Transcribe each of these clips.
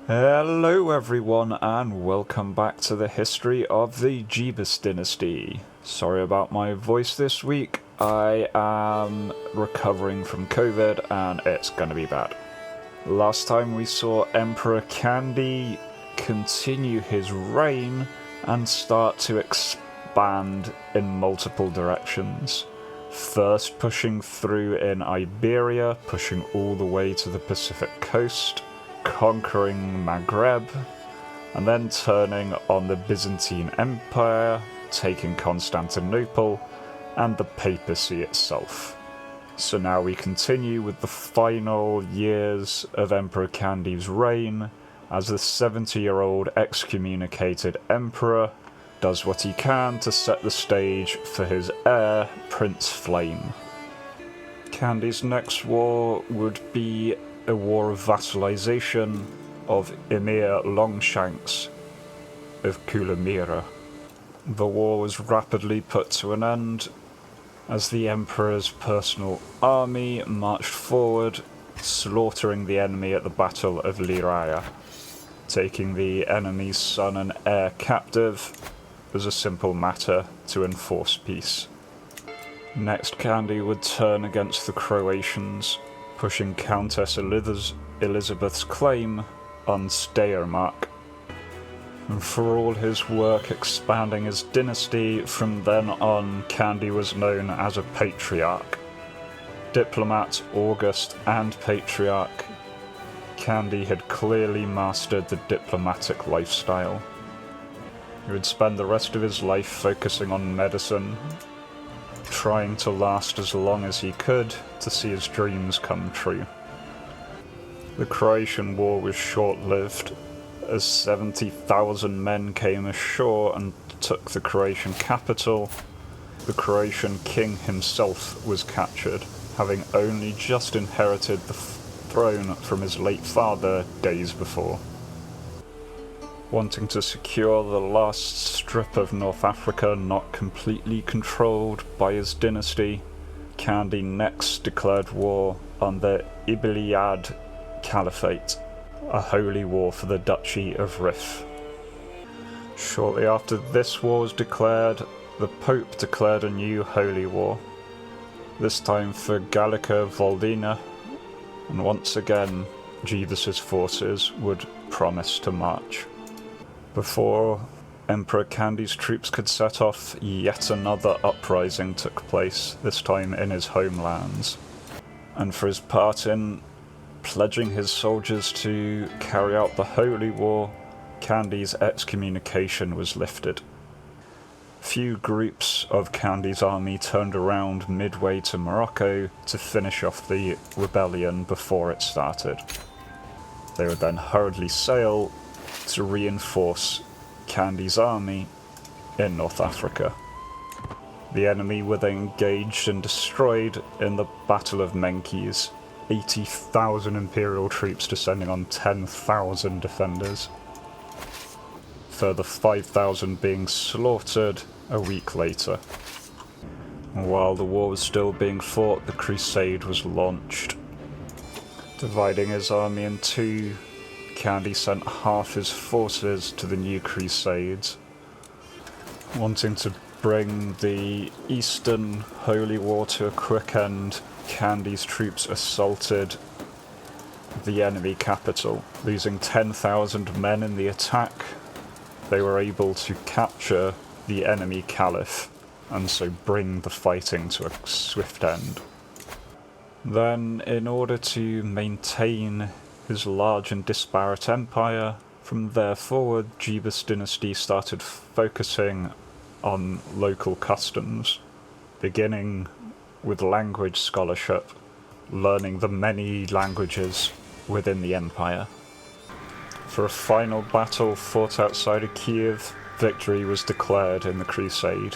Hello everyone and welcome back to the history of the Jebus dynasty. Sorry about my voice this week, I am recovering from COVID and it's gonna be bad. Last time we saw Emperor Kandy continue his reign and start to expand in multiple directions. First pushing through in Iberia, pushing all the way to the Pacific coast, conquering Maghreb, and then turning on the Byzantine Empire, taking Constantinople, and the papacy itself. So now we continue with the final years of Emperor Kandy's reign, as the 70-year-old excommunicated emperor does what he can to set the stage for his heir, Prince Flame. Kandy's next war would be a war of vassalization of Emir Longshanks of Kulamira. The war was rapidly put to an end as the emperor's personal army marched forward, slaughtering the enemy at the Battle of Liraya. Taking the enemy's son and heir captive was a simple matter to enforce peace. Next, Kandy would turn against the Croatians, pushing Countess Elizabeth's claim on Steiermark. And for all his work expanding his dynasty, from then on Kandy was known as a patriarch. Diplomat, August, and patriarch, Kandy had clearly mastered the diplomatic lifestyle. He would spend the rest of his life focusing on medicine, trying to last as long as he could to see his dreams come true. The Croatian War was short-lived, as 70,000 men came ashore and took the Croatian capital. The Croatian king himself was captured, having only just inherited the throne from his late father days before. Wanting to secure the last strip of North Africa not completely controlled by his dynasty, Kandy next declared war on the Ibiliyad Caliphate, a holy war for the Duchy of Rif. Shortly after this war was declared, the Pope declared a new holy war, this time for Gallica Voldina, and once again Jebus's forces would promise to march. Before Emperor Kandy's troops could set off, yet another uprising took place, this time in his homelands. And for his part in pledging his soldiers to carry out the Holy War, Kandy's excommunication was lifted. Few groups of Kandy's army turned around midway to Morocco to finish off the rebellion before it started. They would then hurriedly sail to reinforce Kandy's army in North Africa. The enemy were then engaged and destroyed in the Battle of Menkes, 80,000 imperial troops descending on 10,000 defenders. Further 5,000 being slaughtered a week later. While the war was still being fought, the crusade was launched. Dividing his army in two, Kandy sent half his forces to the new Crusades. Wanting to bring the Eastern Holy War to a quick end, Kandy's troops assaulted the enemy capital. Losing 10,000 men in the attack, they were able to capture the enemy caliph, and so bring the fighting to a swift end. Then, in order to maintain his large and disparate empire, from there forward, Jebus dynasty started focusing on local customs, beginning with language scholarship, learning the many languages within the empire. For a final battle fought outside of Kiev, victory was declared in the crusade.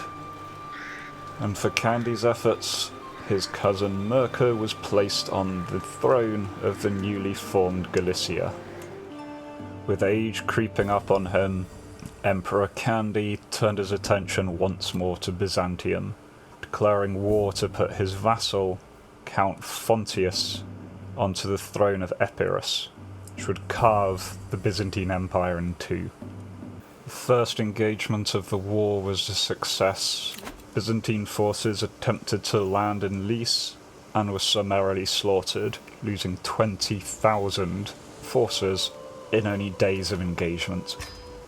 And for Kandy's efforts, his cousin Mirka was placed on the throne of the newly formed Galicia. With age creeping up on him, Emperor Kandy turned his attention once more to Byzantium, declaring war to put his vassal, Count Fonteius, onto the throne of Epirus, which would carve the Byzantine Empire in two. The first engagement of the war was a success. Byzantine forces attempted to land in Lyce and were summarily slaughtered, losing 20,000 forces in only days of engagement.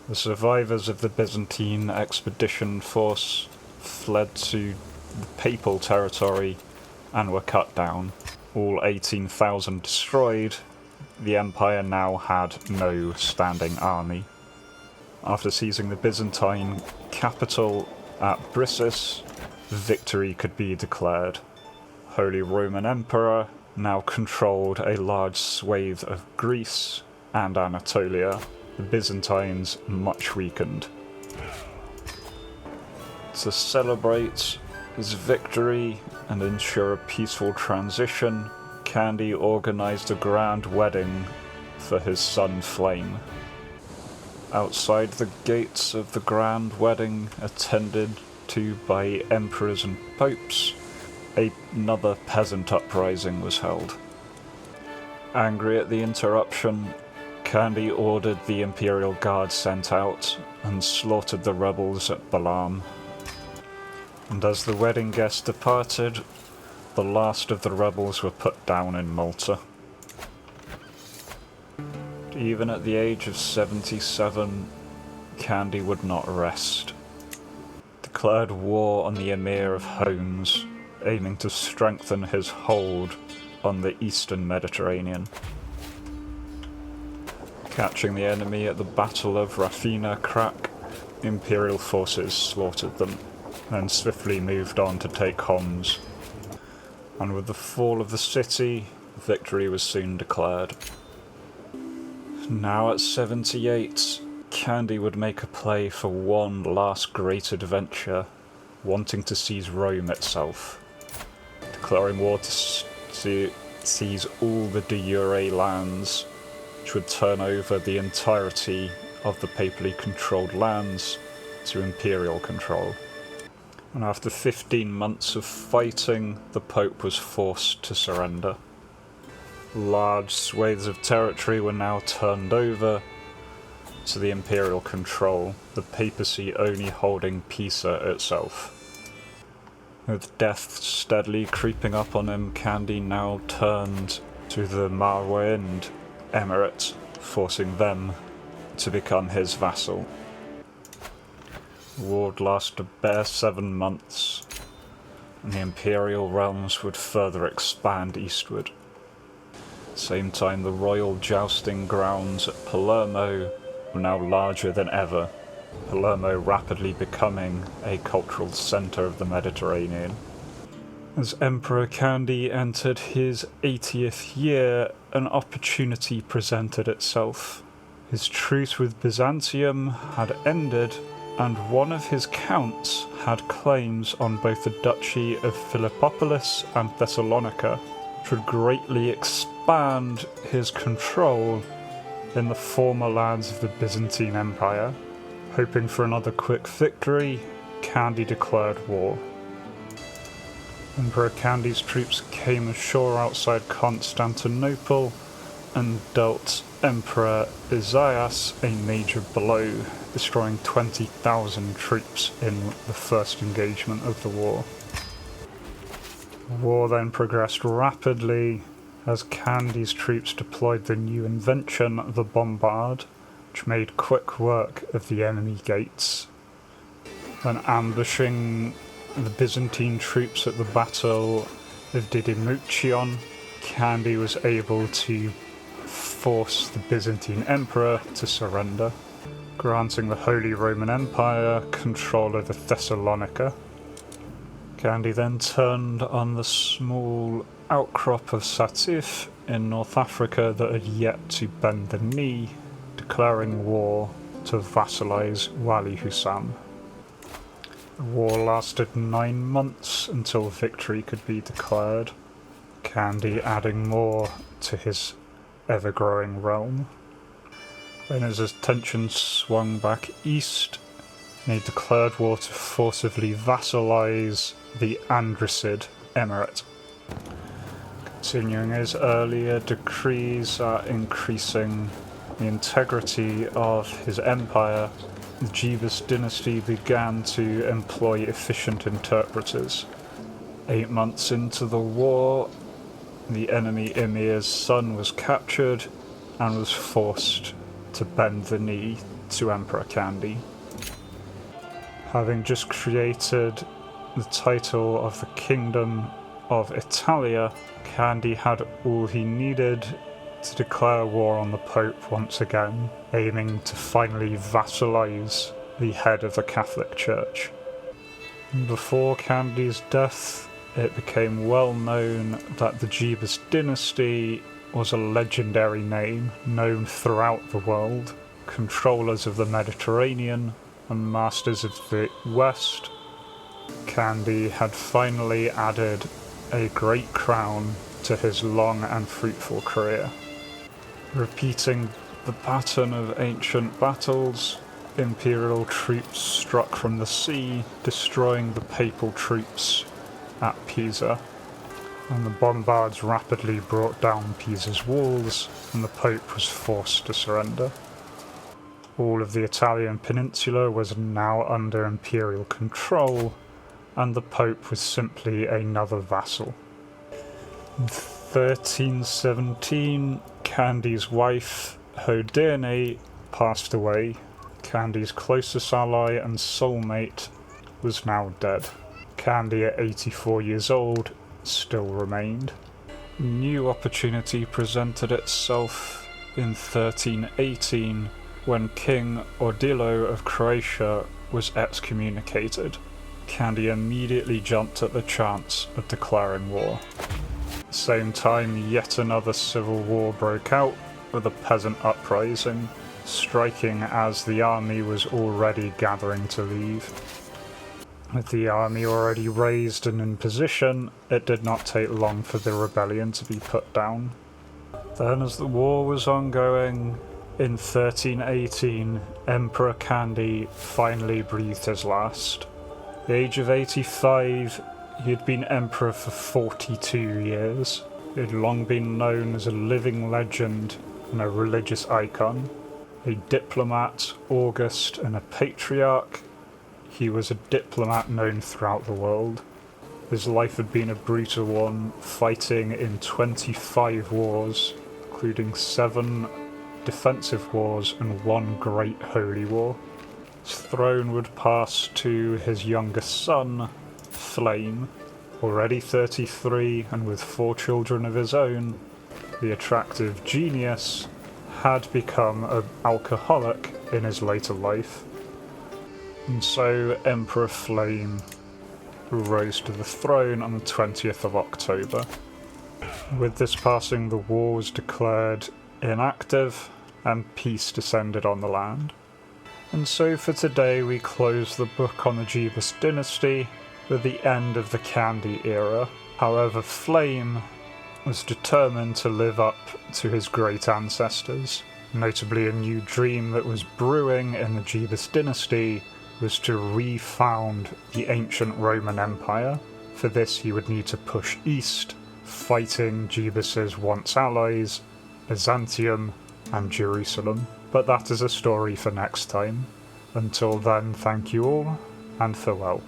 The survivors of the Byzantine expedition force fled to the papal territory and were cut down. All 18,000 destroyed, the empire now had no standing army. After seizing the Byzantine capital at Brissis, victory could be declared. Holy Roman Emperor now controlled a large swathe of Greece and Anatolia, the Byzantines much weakened. To celebrate his victory and ensure a peaceful transition, Kandy organised a grand wedding for his son Flame. Outside the gates of the grand wedding, attended to by emperors and popes, another peasant uprising was held. Angry at the interruption, Kandy ordered the Imperial Guard sent out and slaughtered the rebels at Balam. And as the wedding guests departed, the last of the rebels were put down in Malta. Even at the age of 77, Kandy would not rest. Declared war on the Emir of Homs, aiming to strengthen his hold on the eastern Mediterranean. Catching the enemy at the Battle of Rafina Krak, Imperial forces slaughtered them, and swiftly moved on to take Homs. And with the fall of the city, victory was soon declared. Now at 78, Kandy would make a play for one last great adventure, wanting to seize Rome itself, declaring war to seize all the de jure lands, which would turn over the entirety of the papally controlled lands to imperial control. And after 15 months of fighting, the Pope was forced to surrender. Large swathes of territory were now turned over to the imperial control, the papacy only holding Pisa itself. With death steadily creeping up on him, Kandy now turned to the Marwand Emirate, forcing them to become his vassal. The war would last a bare 7 months, and the imperial realms would further expand eastward. At the same time, the royal jousting grounds at Palermo were now larger than ever, Palermo rapidly becoming a cultural centre of the Mediterranean. As Emperor Kandy entered his 80th year, an opportunity presented itself. His truce with Byzantium had ended, and one of his counts had claims on both the Duchy of Philippopolis and Thessalonica, which would greatly expand his control in the former lands of the Byzantine Empire. Hoping for another quick victory, Kandy declared war. Emperor Kandy's troops came ashore outside Constantinople and dealt Emperor Isaias a major blow, destroying 20,000 troops in the first engagement of the war. The war then progressed rapidly as Kandy's troops deployed the new invention, the bombard, which made quick work of the enemy gates. When ambushing the Byzantine troops at the Battle of Didymochion, Kandy was able to force the Byzantine Emperor to surrender, granting the Holy Roman Empire control over Thessalonica. Kandy then turned on the small outcrop of Satif in North Africa that had yet to bend the knee, declaring war to vassalize Wali Hussam. The war lasted 9 months until victory could be declared, Kandy adding more to his ever-growing realm. Then as his tensions swung back east, he declared war to forcibly vassalize the Andrisid Emirate. Continuing his earlier decrees at increasing the integrity of his empire, the Jebus dynasty began to employ efficient interpreters. 8 months into the war, the enemy emir's son was captured and was forced to bend the knee to Emperor Kandy. Having just created the title of the Kingdom of Italia, Kandy had all he needed to declare war on the Pope once again, aiming to finally vassalize the head of the Catholic Church. Before Kandy's death, it became well known that the Jebus dynasty was a legendary name known throughout the world. Controllers of the Mediterranean and masters of the West, Kandy had finally added a great crown to his long and fruitful career. Repeating the pattern of ancient battles, imperial troops struck from the sea, destroying the papal troops at Pisa, and the bombards rapidly brought down Pisa's walls, and the Pope was forced to surrender. All of the Italian peninsula was now under imperial control, and the Pope was simply another vassal. In 1317, Kandy's wife, Hoderne, passed away. Kandy's closest ally and soulmate was now dead. Kandy, at 84 years old, still remained. A new opportunity presented itself in 1318 when King Odilo of Croatia was excommunicated. Kandy immediately jumped at the chance of declaring war. At the same time, yet another civil war broke out with a peasant uprising, striking as the army was already gathering to leave. With the army already raised and in position, it did not take long for the rebellion to be put down. Then, as the war was ongoing, in 1318, Emperor Kandy finally breathed his last. At the age of 85, he had been emperor for 42 years. He had long been known as a living legend and a religious icon. A diplomat, August, and a patriarch, he was a diplomat known throughout the world. His life had been a brutal one, fighting in 25 wars, including 7 defensive wars and 1 great holy war. His throne would pass to his youngest son, Flame. Already 33 and with 4 children of his own, the attractive genius had become an alcoholic in his later life. And so Emperor Flame rose to the throne on the 20th of October. With this passing, the war was declared inactive and peace descended on the land. And so for today we close the book on the Jebus dynasty with the end of the Kandy era. However, Flame was determined to live up to his great ancestors. Notably, a new dream that was brewing in the Jebus dynasty was to refound the ancient Roman Empire. For this he would need to push east, fighting Jebus's once allies, Byzantium and Jerusalem. But that is a story for next time. Until then, thank you all, and farewell.